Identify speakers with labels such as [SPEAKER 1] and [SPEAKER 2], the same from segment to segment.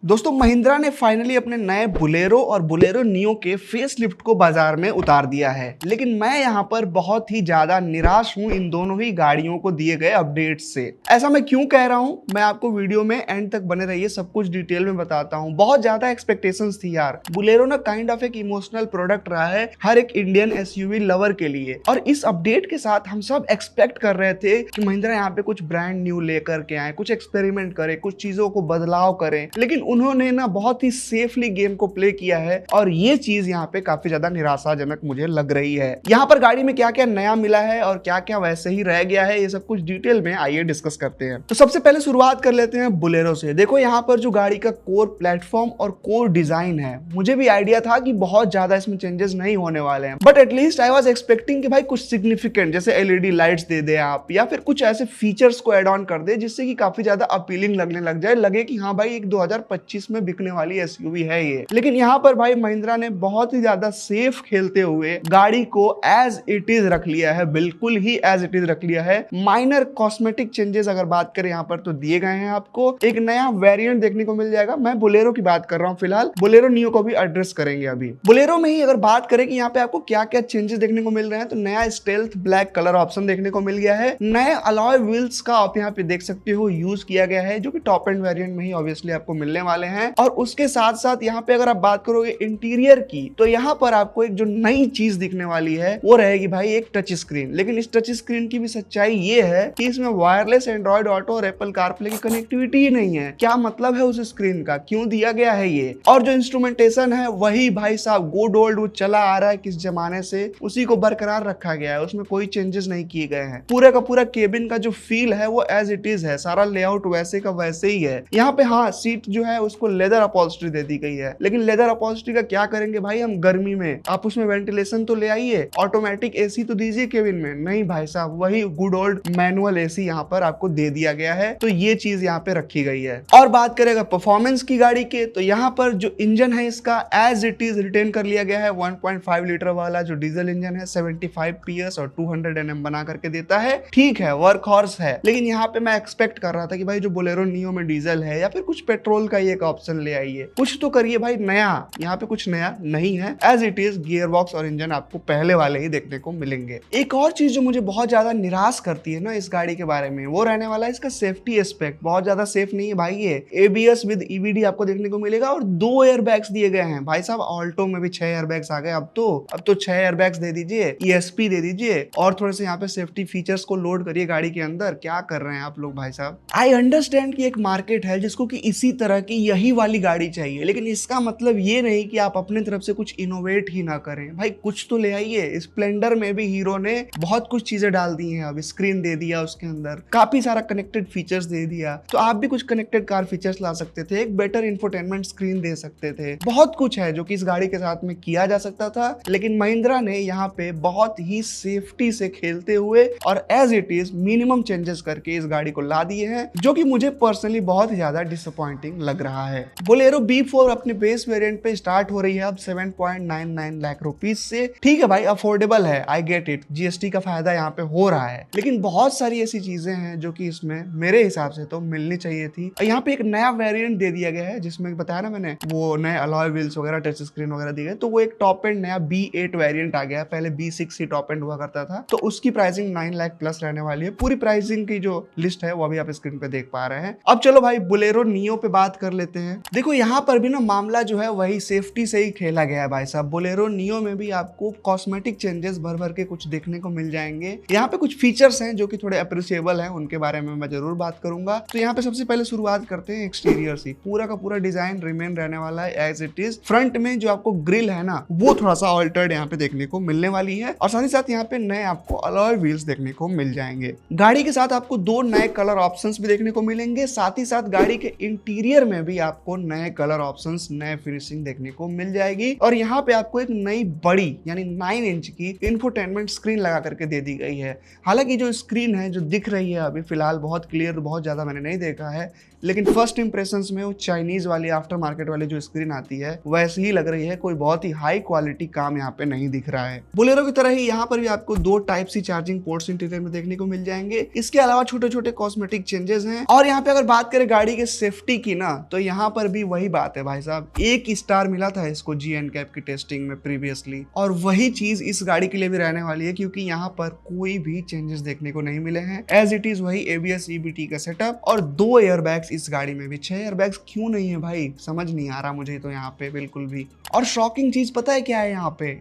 [SPEAKER 1] दोस्तों महिंद्रा ने फाइनली अपने नए बुलेरो और बुलेरो नियो के फेस लिफ्ट को बाजार में उतार दिया है। लेकिन मैं यहाँ पर बहुत ही ज्यादा निराश हूँ इन दोनों ही गाड़ियों को दिए गए अपडेट से। ऐसा मैं क्यों कह रहा हूँ, मैं आपको वीडियो में एंड तक बने रहिए, सब कुछ डिटेल में बताता हूँ। बहुत ज्यादा एक्सपेक्टेशंस थी यार। बुलेरो ना काइंड ऑफ एक इमोशनल प्रोडक्ट रहा है हर एक इंडियन एसयूवी लवर के लिए, और इस अपडेट के साथ हम सब एक्सपेक्ट कर रहे थे कि महिंद्रा यहाँ पे कुछ ब्रांड न्यू लेकर के आए, कुछ एक्सपेरिमेंट करे, कुछ चीजों को बदलाव करें। लेकिन उन्होंने ना बहुत ही सेफली गेम को प्ले किया है और ये चीज यहाँ पे काफी ज्यादा निराशाजनक मुझे लग रही है। यहाँ पर गाड़ी में क्या क्या नया मिला है और क्या क्या वैसे ही रह गया है, ये सब कुछ डिटेल में आइए डिस्कस करते हैं। तो सबसे पहले शुरुआत कर लेते हैं बुलेरो से। देखो यहाँ पर जो गाड़ी का कोर प्लेटफॉर्म और कोर डिजाइन है, मुझे भी आइडिया था कि बहुत ज्यादा इसमें चेंजेस नहीं होने वाले हैं, but at least I was expecting कि भाई कुछ सिग्निफिकेंट जैसे एलईडी लाइट्स दे दे आप, या फिर कुछ ऐसे फीचर्स को ऐड ऑन कर दे जिससे कि काफी ज्यादा अपीलिंग लगने लग जाए, लगे कि हाँ भाई एक 2025 में बिकने वाली एसयूवी है ये। लेकिन यहाँ पर भाई महिंद्रा ने बहुत ही ज्यादा सेफ खेलते हुए गाड़ी को एज इट इज रख लिया है, बिल्कुल ही एज इट इज रख लिया है। माइनर कॉस्मेटिक चेंजेस अगर बात करें यहाँ पर तो दिए गए हैं। आपको एक नया वेरिएंट देखने को मिल जाएगा। मैं बुलेरो की बात कर रहा हूँ फिलहाल, बुलेरो नियो को भी एड्रेस करेंगे अभी। बुलेरो में ही अगर बात करें कि यहाँ पे आपको क्या क्या चेंजेस देखने को मिल रहे हैं, तो नया स्टेल्थ ब्लैक कलर ऑप्शन देखने को मिल गया है। नए अलॉय व्हील्स का आप यहाँ पे देख सकते हो यूज किया गया है, जो कि टॉप एंड वेरिएंट में ही ऑब्वियसली आपको मिलने वाले हैं। और उसके साथ साथ यहाँ पे अगर आप बात करोगे इंटीरियर की, तो यहाँ पर आपको एक जो नई चीज दिखने वाली है वो रहेगी भाई एक टच स्क्रीन। लेकिन इस टच स्क्रीन की भी सच्चाई ये है कि इसमें वायरलेस एंड्रॉइड ऑटो और एप्पल कारप्ले की कनेक्टिविटी ही नहीं है। क्या मतलब है उस स्क्रीन का, क्यों दिया गया है ये? और जो इंस्ट्रूमेंटेशन है वही भाई साहब गुड ओल्ड वो चला आ रहा है किस जमाने से, उसी को बरकरार रखा गया है, उसमें कोई चेंजेस नहीं किए गए हैं। पूरा का पूरा केबिन का जो फील है वो एज इट इज है, सारा लेआउट वैसे का वैसे ही है। यहाँ पे हाँ सीट जो है उसको लेदर अपॉल्स्ट्री दे दी गई है, लेकिन लेदर अपॉल्स्ट्री का क्या करेंगे भाई हम गर्मी में? आप उसमें वेंटिलेशन तो ले आइए, ऑटोमेटिक एसी तो दीजिए केबिन में। नहीं भाई साहब, वही गुड ओल्ड मैनुअल एसी यहाँ पर आपको दे दिया गया है, तो ये चीज यहाँ पे रखी गई है। और बात करेगा परफॉर्मेंस की गाड़ी के, तो यहाँ पर जो इंजन है इसका एज इट इज रिटेन कर लिया गया है। 1.5 लीटर वाला जो डीजल इंजन है 75 PS और 200 Nm बना करके देता है। ठीक है, वर्क हॉर्स है, लेकिन यहाँ पे मैं एक्सपेक्ट कर रहा था कि भाई जो बोलेरो नियो में डीजल है या फिर कुछ पेट्रोल का एक ऑप्शन ले आइए, कुछ तो करिए भाई नया। यहाँ पे कुछ नया नहीं है, as it is gear box और इंजन आपको पहले वाले ही देखने को मिलेंगे। एक और चीज जो मुझे बहुत ज्यादा निराश करती है ना इस गाड़ी के बारे में, वो रहने वाला है इसका सेफ्टी एस्पेक्ट। बहुत ज्यादा सेफ नहीं है भाई ये। एबीएस विद ईवीडी आपको देखने को मिलेगा और 2 एयरबैग्स दिए गए हैं। भाई साहब ऑल्टो में भी 6 एयरबैग्स आ गए अब तो 6 एयरबैग्स दे दीजिए, ईएसपी दे दीजिए और थोड़े से यहाँ पे सेफ्टी फीचर्स को लोड करिए गाड़ी के अंदर। क्या कर रहे हैं आप लोग भाई साहब? आई अंडरस्टैंड कि एक मार्केट है जिसको कि इसी तरह की यही वाली गाड़ी चाहिए, लेकिन इसका मतलब ये नहीं कि आप अपने तरफ से कुछ इनोवेट ही ना करें। भाई कुछ तो ले आइए। स्प्लेंडर में भी हीरो ने बहुत कुछ चीजें डाल दी हैं, अब स्क्रीन दे दिया, उसके अंदर काफी सारा कनेक्टेड फीचर्स दे दिया, तो आप भी कुछ कनेक्टेड कार फीचर्स ला सकते थे, एक बेटर इंफोटेनमेंट स्क्रीन दे सकते थे। बहुत कुछ है जो कि इस गाड़ी के साथ में किया जा सकता था, लेकिन महिंद्रा ने यहाँ पे बहुत ही सेफ्टी से खेलते हुए और as it is minimum changes करके इस गाड़ी को ला दिए हैं, जो कि मुझे पर्सनली बहुत ही ज्यादा डिसअपॉइंटिंग लग रहा है। बोलेरो B4 अपने बेस वेरिएंट पे स्टार्ट हो रही है अब 7.99 लाख रुपीज से। ठीक है भाई, अफोर्डेबल है, आई गेट इट, जीएसटी का फायदा यहाँ पे हो रहा है, लेकिन बहुत सारी ऐसी चीजें हैं जो कि इसमें मेरे हिसाब से तो मिलनी चाहिए थी। यहाँ पे एक नया वेरिएंट दे दिया गया है जिसमें बताया ना मैंने, वो नए अलॉय व्हील्स वगैरह, टच स्क्रीन वगैरह दिए गए, तो वो एक टॉप एंड नया B8 वेरिएंट आ गया है। पहले B6 ही टॉप एंड हुआ करता था, तो उसकी प्राइसिंग 9 लाख प्लस रहने वाली है। पूरी प्राइसिंग की जो लिस्ट है वो अभी आप स्क्रीन पे देख पा रहे हैं। अब चलो भाई बुलेरो नियो पे बात कर लेते हैं। देखो यहाँ पर भी ना मामला जो है वही सेफ्टी से ही खेला गया है भाई साहब। बुलेरो नियो में भी आपको कॉस्मेटिक चेंजेस भर भर के कुछ देखने को मिल जाएंगे। यहाँ पे कुछ फीचर्स हैं जो कि थोड़े अप्रिशिएबल हैं, उनके बारे में मैं जरूर बात करूंगा। तो यहाँ पे सबसे पहले शुरुआत करते हैं एक्सटीरियर से। पूरा का पूरा डिजाइन रिमेन रहने वाला है एज इट इज। फ्रंट में जो आपको ग्रिल है ना वो थोड़ा सा ऑल्टर्ड यहाँ पे देखने को मिलने वाली है, और साथ ही साथ यहाँ पे नए आपको अलॉय व्हील्स देखने को मिल जाएंगे। गाड़ी के साथ आपको 2 नए कलर ऑप्शंस भी देखने को मिलेंगे, साथ ही साथ गाड़ी के इंटीरियर में भी आपको नए कलर ऑप्शंस, नए फिनिशिंग देखने को मिल जाएगी। और यहाँ पे आपको एक नई बड़ी यानी 9 इंच की इंफोटेनमेंट स्क्रीन लगा करके दे दी गई है। हालांकि जो स्क्रीन है जो दिख रही है अभी फिलहाल बहुत क्लियर, बहुत ज्यादा मैंने नहीं देखा है, लेकिन फर्स्ट इंप्रेशंस में वो चाइनीज वाली आफ्टर मार्केट वाली जो स्क्रीन आती है वैसे ही लग रही है, कोई बहुत ही हाई क्वालिटी काम यहाँ पे नहीं दिख रहा है। बोलेरो की तरह ही यहाँ पर भी आपको 2 type C charging ports interior में देखने को मिल जाएंगे। इसके अलावा छोटे छोटे कॉस्मेटिक चेंजेस हैं। और यहाँ पे अगर बात करें गाड़ी के सेफ्टी की ना, तो यहाँ पर भी वही बात है भाई साहब, 1 स्टार मिला था इसको जी-एनकैप की टेस्टिंग में प्रीवियसली, और वही चीज इस गाड़ी के लिए भी रहने वाली है, क्योंकि यहाँ पर कोई भी चेंजेस देखने को नहीं मिले हैं। एज इट इज वही ABS EBT का सेटअप और 2 एयरबैग्स इस गाड़ी में भी। 6 एयरबैग्स क्यों नहीं है भाई, समझ नहीं आ रहा मुझे तो यहाँ पे बिल्कुल भी। और शॉकिंग चीज पता है क्या है,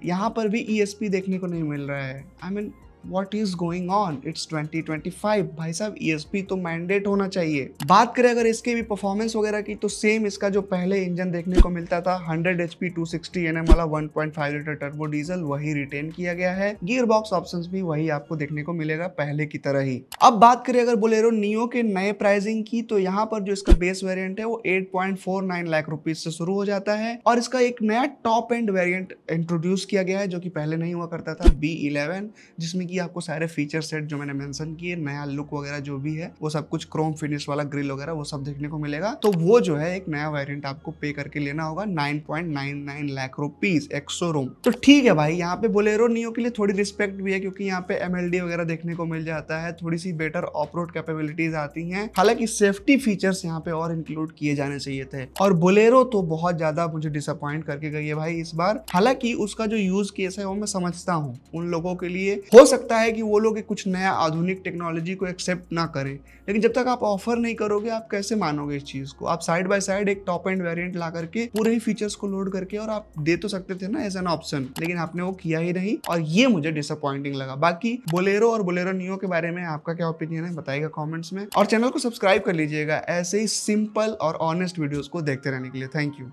[SPEAKER 1] यहाँ पर भी ESP देखने को नहीं मिल रहा है। I mean What is going on? It's 2025 भाई साहब, ESP तो मैंडेट होना चाहिए। बात करें अगर इसके भी परफॉर्मेंस वगैरह की, तो सेम इसका जो पहले इंजन देखने को मिलता था 100 HP 260 Nm वाला 1.5 लीटर टर्बो डीजल, वही रिटेन किया गया है। गियर बॉक्स ऑप्शंस भी वही आपको देखने को मिलेगा पहले की तरह ही। अब बात करें अगर बोलेरो नियो के नए प्राइसिंग की, तो यहाँ पर जो इसका बेस वेरिएंट है वो 8.49 लाख रुपीज से शुरू हो जाता है, और इसका एक नया टॉप एंड वेरिएंट इंट्रोड्यूस किया गया है जो कि पहले नहीं हुआ करता था, B11, जिसमें कि आपको सारे फीचर सेट जो मैंने मेंशन किए, नया लुक वगैरह जो भी है वो सब कुछ, क्रोम फिनिश वाला ग्रिल वगैरह वो सब देखने को मिलेगा। तो वो जो है एक नया वेरिएंट आपको पे करके लेना होगा 9.99 लाख रुपीज एक्सोरूम। तो ठीक है भाई, यहाँ पे बोलेरो नियो के लिए थोड़ी रिस्पेक्ट भी है, क्योंकि यहाँ पे MLD वगैरह देखने को मिल जाता है, थोड़ी सी बेटर ऑफ रोड कैपेबिलिटीज आती हैं। हालांकि सेफ्टी फीचर्स यहाँ पे और इंक्लूड किए जाने चाहिए थे। और बोलेरो तो बहुत ज्यादा मुझे डिसअपॉइंट करके गई है भाई इस बार। हालांकि उसका जो यूज केस है वो मैं समझता हूँ, उन लोगों के लिए हो सकता है कि वो लोग कुछ नया आधुनिक टेक्नोलॉजी को एक्सेप्ट ना करें, लेकिन जब तक आप ऑफर नहीं करोगे आप कैसे मानोगे इस चीज को। आप साइड बाय साइड एक टॉप एंड वेरिएंट ला करके पूरे ही फीचर्स को लोड करके और आप दे तो सकते थे ना एज एन ऑप्शन, लेकिन आपने वो किया ही नहीं, और ये मुझे डिसअपॉइंटिंग लगा। बाकी बोलेरो और बोलेरो नियो के बारे में आपका क्या ओपिनियन है बताइएगा कमेंट्स में, और चैनल को सब्सक्राइब कर लीजिएगा ऐसे ही सिंपल और ऑनेस्ट वीडियोस को देखते रहने के लिए। Thank you.